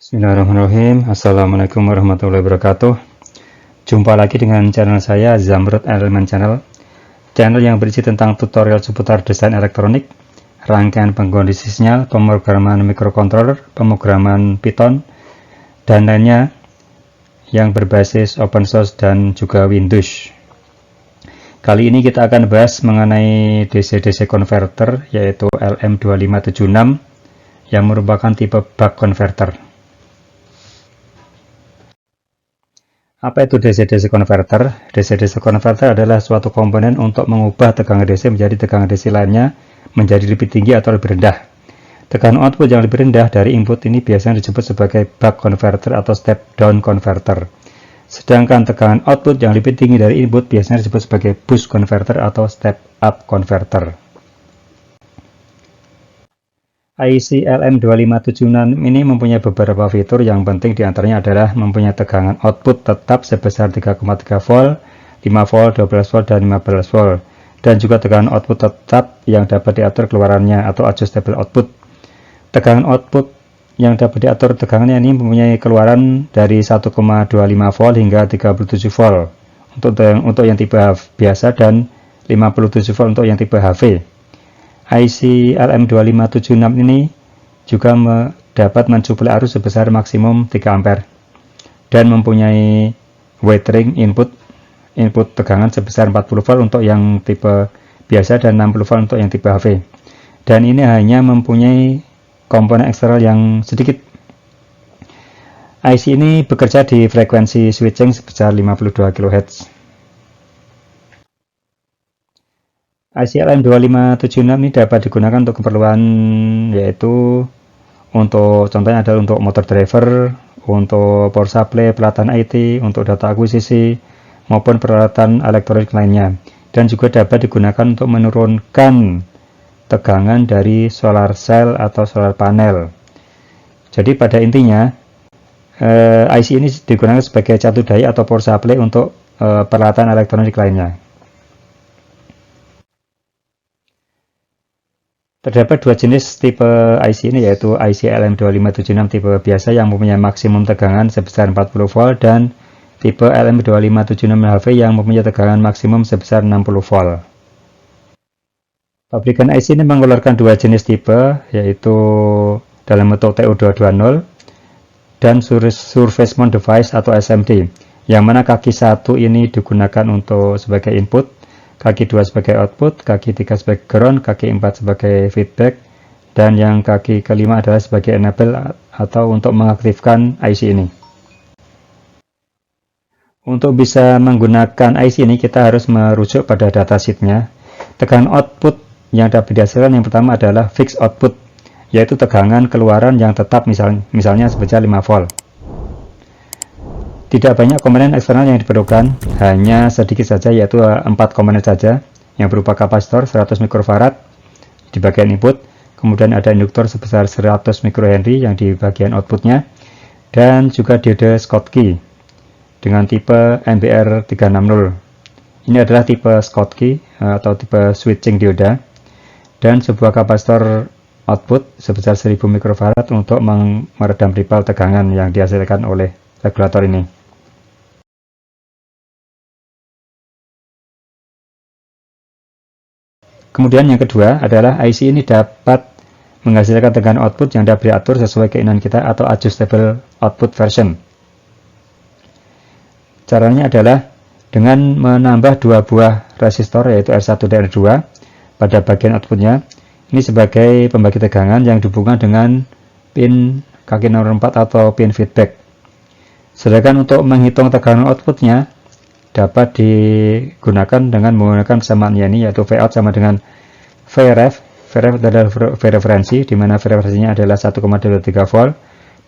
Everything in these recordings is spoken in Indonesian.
Bismillahirrahmanirrahim. Assalamualaikum warahmatullahi wabarakatuh. Jumpa lagi dengan channel saya, Zamrud Elemen Channel. Channel yang berisi tentang tutorial seputar desain elektronik, rangkaian pengkondisi sinyal, pemrograman microcontroller, pemrograman Python, dan lainnya yang berbasis open source dan juga Windows. Kali ini kita akan bahas mengenai DC-DC converter, yaitu LM2576 yang merupakan tipe buck converter. Apa itu DC-DC converter? DC-DC converter adalah suatu komponen untuk mengubah tegangan DC menjadi tegangan DC lainnya menjadi lebih tinggi atau lebih rendah. Tekanan output yang lebih rendah dari input ini biasanya disebut sebagai buck converter atau step down converter. Sedangkan tekanan output yang lebih tinggi dari input biasanya disebut sebagai boost converter atau step up converter. IC LM2576 ini mempunyai beberapa fitur yang penting, diantaranya adalah mempunyai tegangan output tetap sebesar 3,3 volt, 5 volt, 12 volt, dan 15 volt, dan juga tegangan output tetap yang dapat diatur keluarannya atau adjustable output. Tegangan output yang dapat diatur tegangannya ini mempunyai keluaran dari 1,25 volt hingga 37 volt untuk yang tipe biasa dan 57 volt untuk yang tipe HV. IC LM2576 ini juga dapat mensuplai arus sebesar maksimum 3 ampere dan mempunyai wetering input tegangan sebesar 40 volt untuk yang tipe biasa dan 60 volt untuk yang tipe HV. Dan ini hanya mempunyai komponen eksternal yang sedikit. IC ini bekerja di frekuensi switching sebesar 52 kHz. IC LM2576 ini dapat digunakan untuk keperluan, yaitu untuk contohnya adalah untuk motor driver, untuk power supply, peralatan IT, untuk data akuisisi, maupun peralatan elektronik lainnya, dan juga dapat digunakan untuk menurunkan tegangan dari solar cell atau solar panel. Jadi pada intinya IC ini digunakan sebagai catu daya atau power supply untuk peralatan elektronik lainnya. Terdapat dua jenis tipe IC ini, yaitu IC LM2576 tipe biasa yang mempunyai maksimum tegangan sebesar 40 volt dan tipe LM2576HV yang mempunyai tegangan maksimum sebesar 60 volt. Pabrikan IC ini mengeluarkan dua jenis tipe, yaitu dalam bentuk TO220 dan Surface Mount Device atau SMD, yang mana kaki satu ini digunakan untuk sebagai input, kaki 2 sebagai output, kaki 3 sebagai ground, kaki 4 sebagai feedback, dan yang kaki kelima adalah sebagai enable atau untuk mengaktifkan IC ini. Untuk bisa menggunakan IC ini kita harus merujuk pada datasheetnya. Tegangan output yang dapat dihasilkan yang pertama adalah fixed output, yaitu tegangan keluaran yang tetap misalnya sebesar 5 volt. Tidak banyak komponen eksternal yang diperlukan, hanya sedikit saja, yaitu 4 komponen saja, yang berupa kapasitor 100 mikrofarad di bagian input, kemudian ada induktor sebesar 100 mikrohenry yang di bagian outputnya, dan juga diode Schottky dengan tipe MBR360. Ini adalah tipe Schottky atau tipe switching dioda, dan sebuah kapasitor output sebesar 1000 mikrofarad untuk meredam ripple tegangan yang dihasilkan oleh regulator ini. Kemudian yang kedua adalah IC ini dapat menghasilkan tegangan output yang dapat diatur sesuai keinginan kita atau adjustable output version. Caranya adalah dengan menambah dua buah resistor, yaitu R1 dan R2 pada bagian outputnya. Ini sebagai pembagi tegangan yang dihubungkan dengan pin kaki nomor 4 atau pin feedback. Sedangkan untuk menghitung tegangan outputnya dapat digunakan dengan menggunakan persamaannya ini, yaitu Vout sama dengan Vref. Vref adalah referensi, di mana referensinya adalah 1,23 volt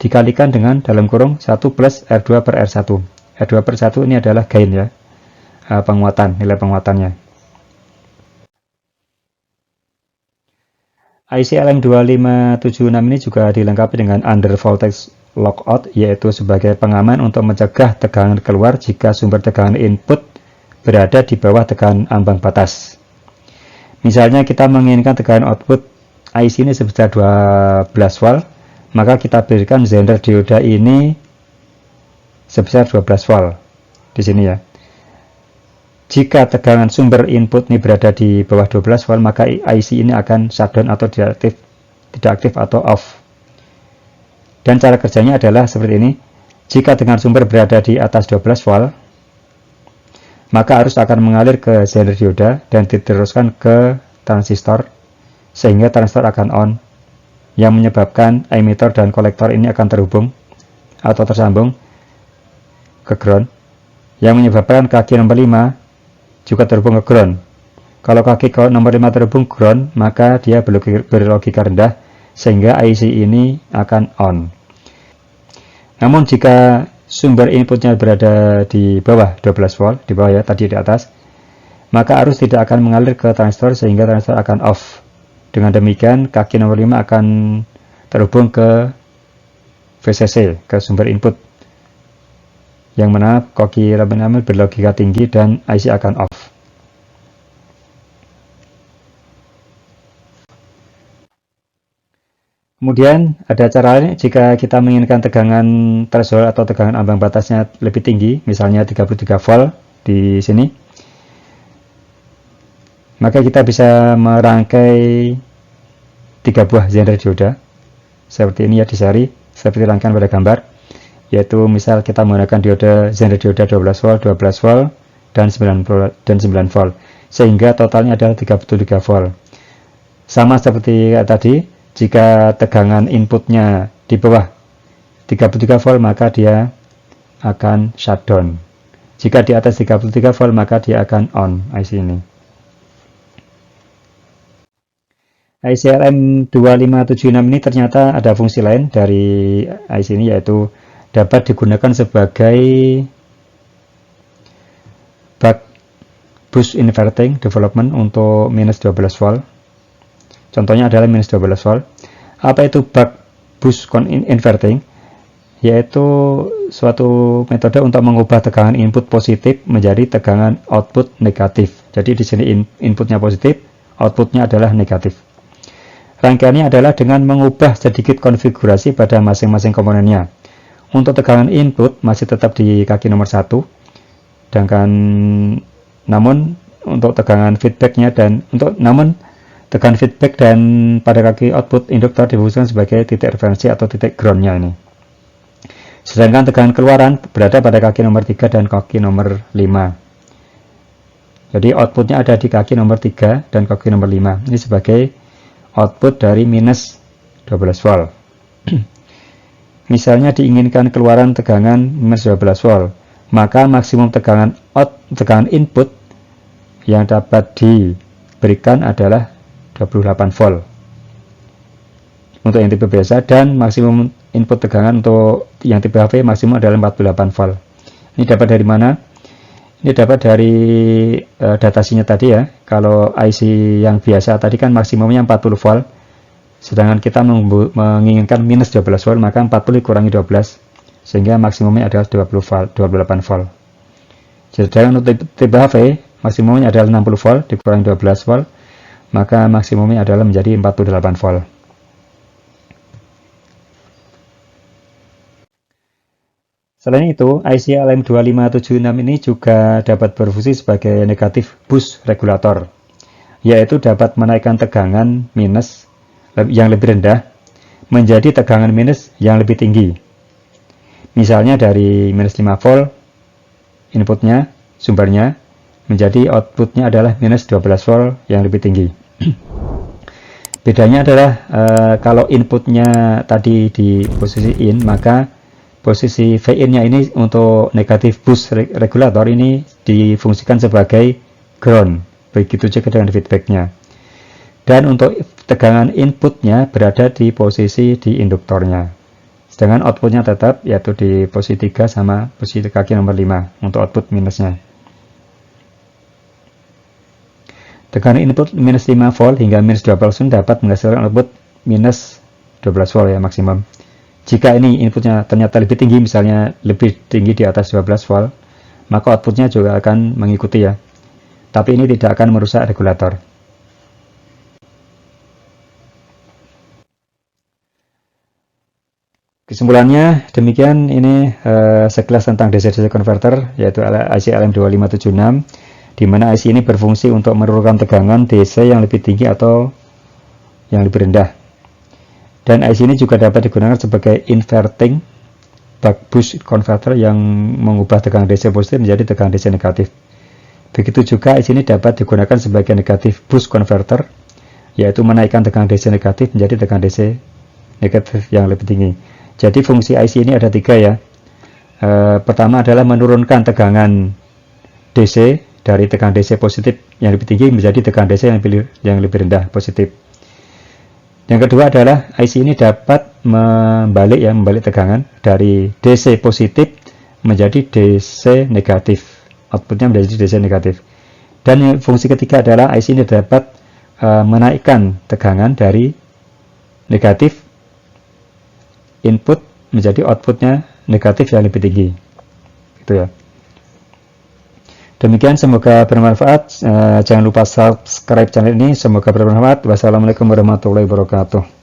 dikalikan dengan dalam kurung 1 plus R2 per R1. R2 per 1 ini adalah gain, ya, penguatan, nilai penguatannya. IC LM2576 ini juga dilengkapi dengan under voltage lockout, yaitu sebagai pengaman untuk mencegah tegangan keluar jika sumber tegangan input berada di bawah tegangan ambang batas. Misalnya kita menginginkan tegangan output IC ini sebesar 12 volt, maka kita berikan Zener dioda ini sebesar 12 volt di sini ya. Jika tegangan sumber input ini berada di bawah 12 volt, maka IC ini akan shutdown atau tidak aktif atau off. Dan cara kerjanya adalah seperti ini. Jika tegangan sumber berada di atas 12 volt, maka arus akan mengalir ke Zener dioda dan diteruskan ke transistor, sehingga transistor akan on, yang menyebabkan emitter dan kolektor ini akan terhubung atau tersambung ke ground, yang menyebabkan kaki nomor 5 juga terhubung ke ground. Kalau kaki nomor 5 terhubung ground, maka dia berlogika rendah, sehingga IC ini akan on. Namun jika sumber inputnya berada di bawah 12 volt, di bawah ya, tadi di atas, maka arus tidak akan mengalir ke transistor sehingga transistor akan off. Dengan demikian, kaki nomor 5 akan terhubung ke VCC, ke sumber input, yang mana koki Rabenhammer berlogika tinggi dan IC akan off. Kemudian ada cara lain jika kita menginginkan tegangan threshold atau tegangan ambang batasnya lebih tinggi, misalnya 33 volt di sini. Maka kita bisa merangkai 3 buah Zener dioda seperti ini ya, di seri seperti rangkaian pada gambar, yaitu misal kita menggunakan Zener dioda 12 volt, 12 volt dan 9 volt, sehingga totalnya adalah 33 volt. Sama seperti tadi, jika tegangan inputnya di bawah 33 volt, maka dia akan shutdown. Jika di atas 33 volt, maka dia akan on IC ini. IC LM2576 ini ternyata ada fungsi lain dari IC ini, yaitu dapat digunakan sebagai buck boost inverting development untuk minus 12 volt. Contohnya adalah minus 12 volt. Apa itu buck boost inverting? Yaitu suatu metode untuk mengubah tegangan input positif menjadi tegangan output negatif. Jadi di sini inputnya positif, outputnya adalah negatif. Rangkaiannya adalah dengan mengubah sedikit konfigurasi pada masing-masing komponennya. Untuk tegangan input masih tetap di kaki nomor 1, namun untuk tegangan feedbacknya tegangan feedback dan pada kaki output induktor difungsikan sebagai titik referensi atau titik groundnya ini. Sedangkan tegangan keluaran berada pada kaki nomor 3 dan kaki nomor 5. Jadi outputnya ada di kaki nomor 3 dan kaki nomor 5. Ini sebagai output dari minus 12 volt. Misalnya diinginkan keluaran tegangan minus 12 volt, maka maksimum tegangan input yang dapat diberikan adalah 28 volt untuk yang tipe biasa, dan maksimum input tegangan untuk yang tipe HV maksimum adalah 48 volt. Ini dapat dari mana? Ini dapat dari datasinya tadi ya. Kalau IC yang biasa tadi kan maksimumnya 40 volt, sedangkan kita menginginkan minus 12 volt, maka 40 dikurangi 12 sehingga maksimumnya adalah 28 volt. Sedangkan untuk tipe HV maksimumnya adalah 60 volt dikurangi 12 volt, maka maksimumnya adalah menjadi 48 volt. Selain itu, IC LM2576 ini juga dapat berfungsi sebagai negatif boost regulator, yaitu dapat menaikkan tegangan minus yang lebih rendah menjadi tegangan minus yang lebih tinggi. Misalnya dari minus 5 volt inputnya, sumbernya, menjadi outputnya adalah minus 12 volt yang lebih tinggi. Bedanya adalah kalau inputnya tadi di posisi in, maka posisi V-in-nya ini untuk negatif boost regulator ini difungsikan sebagai ground. Begitu juga dengan feedbacknya. Dan untuk tegangan inputnya berada di posisi di induktornya. Sedangkan outputnya tetap yaitu di posisi 3 sama posisi kaki nomor 5 untuk output minusnya. Tegangan input minus 5 volt hingga minus 12 volt dapat menghasilkan output minus 12 volt ya maksimum. Jika ini inputnya ternyata lebih tinggi, misalnya lebih tinggi di atas 12 volt, maka outputnya juga akan mengikuti ya. Tapi ini tidak akan merusak regulator. Kesimpulannya demikian, ini sekilas tentang DC-DC converter, yaitu IC LM2576, di mana IC ini berfungsi untuk menurunkan tegangan DC yang lebih tinggi atau yang lebih rendah. Dan IC ini juga dapat digunakan sebagai inverting buck boost converter yang mengubah tegangan DC positif menjadi tegangan DC negatif. Begitu juga IC ini dapat digunakan sebagai negatif boost converter, yaitu menaikkan tegangan DC negatif menjadi tegangan DC negatif yang lebih tinggi. Jadi fungsi IC ini ada 3 ya. Pertama adalah menurunkan tegangan DC dari tegangan DC positif yang lebih tinggi menjadi tegangan DC yang lebih rendah positif. Yang kedua adalah IC ini dapat membalik tegangan dari DC positif menjadi DC negatif. Outputnya menjadi DC negatif. Dan fungsi ketiga adalah IC ini dapat menaikkan tegangan dari negatif input menjadi outputnya negatif yang lebih tinggi, gitu ya. Demikian, semoga bermanfaat. Jangan lupa subscribe channel ini, semoga bermanfaat. Wassalamualaikum warahmatullahi wabarakatuh.